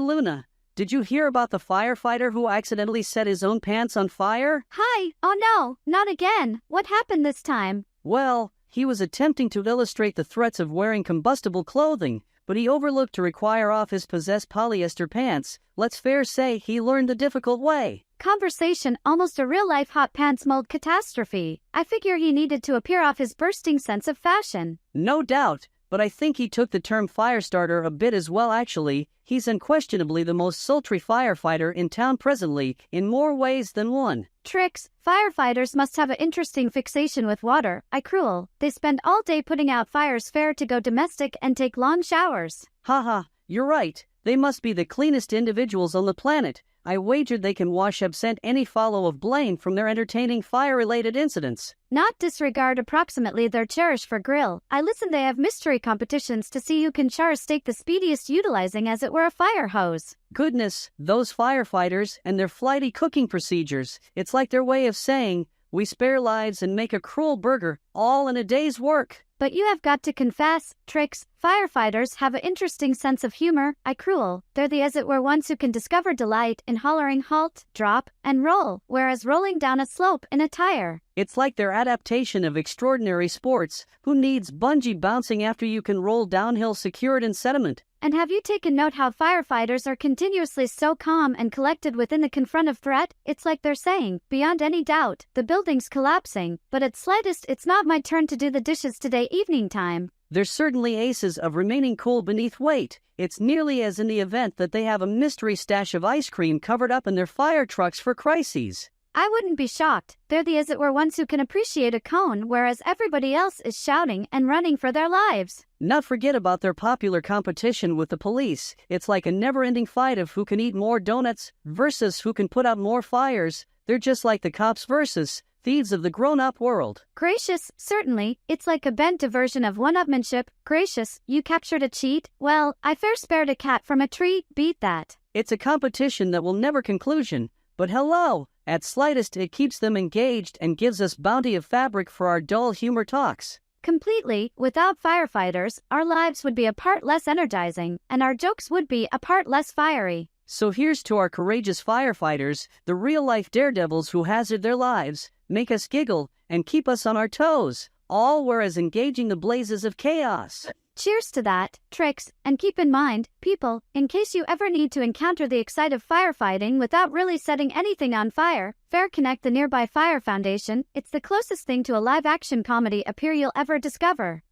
Luna, did you hear about the firefighter who accidentally set his own pants on fire? Hi, oh no, not again. What happened this time? Well, he was attempting to illustrate the threats of wearing combustible clothing, but he overlooked to require off his possessed polyester pants. Let's fair say he learned the difficult way. Conversation almost a real-life hot pants mold catastrophe. I figure he needed to appear off his bursting sense of fashion. No doubt, but I think he took the term firestarter a bit as well actually. He's unquestionably the most sultry firefighter in town presently, in more ways than one. Trix, firefighters must have an interesting fixation with water. Cruel. They spend all day putting out fires fair to go domestic and take long showers. Haha, you're right. They must be the cleanest individuals on the planet. I wagered they can wash absent any follow of blame from their entertaining fire-related incidents. Not disregard approximately their cherish for grill. I listen they have mystery competitions to see who can char a steak the speediest utilizing as it were a fire hose. Goodness, those firefighters and their flighty cooking procedures. It's like their way of saying, we spare lives and make a cruel burger, all in a day's work. But you have got to confess, Trix, firefighters have an interesting sense of humor. Cruel. They're the as it were ones who can discover delight in hollering halt, drop, and roll, whereas rolling down a slope in a tire. It's like their adaptation of extraordinary sports. Who needs bungee bouncing after you can roll downhill secured in sediment? And have you taken note how firefighters are continuously so calm and collected within the confront of threat? It's like they're saying, beyond any doubt, the building's collapsing, but at slightest it's not my turn to do the dishes today evening time. They're certainly aces of remaining cool beneath weight. It's nearly as in the event that they have a mystery stash of ice cream covered up in their fire trucks for crises. I wouldn't be shocked. They're the as it were ones who can appreciate a cone whereas everybody else is shouting and running for their lives. Not forget about their popular competition with the police. It's like a never-ending fight of who can eat more donuts versus who can put out more fires. They're just like the cops versus thieves of the grown-up world. Gracious, certainly. It's like a bent version of one-upmanship. Gracious, you captured a cheat? Well, I fair spared a cat from a tree. Beat that. It's a competition that will never conclusion. But hello, at slightest it keeps them engaged and gives us bounty of fabric for our dull humor talks. Completely, without firefighters, our lives would be a part less energizing, and our jokes would be a part less fiery. So here's to our courageous firefighters, the real-life daredevils who hazard their lives, make us giggle, and keep us on our toes, all whereas engaging the blazes of chaos. Cheers to that, Trix, and keep in mind, people, in case you ever need to encounter the excite of firefighting without really setting anything on fire, fair connect the nearby Fire Foundation. It's the closest thing to a live-action comedy appear you'll ever discover.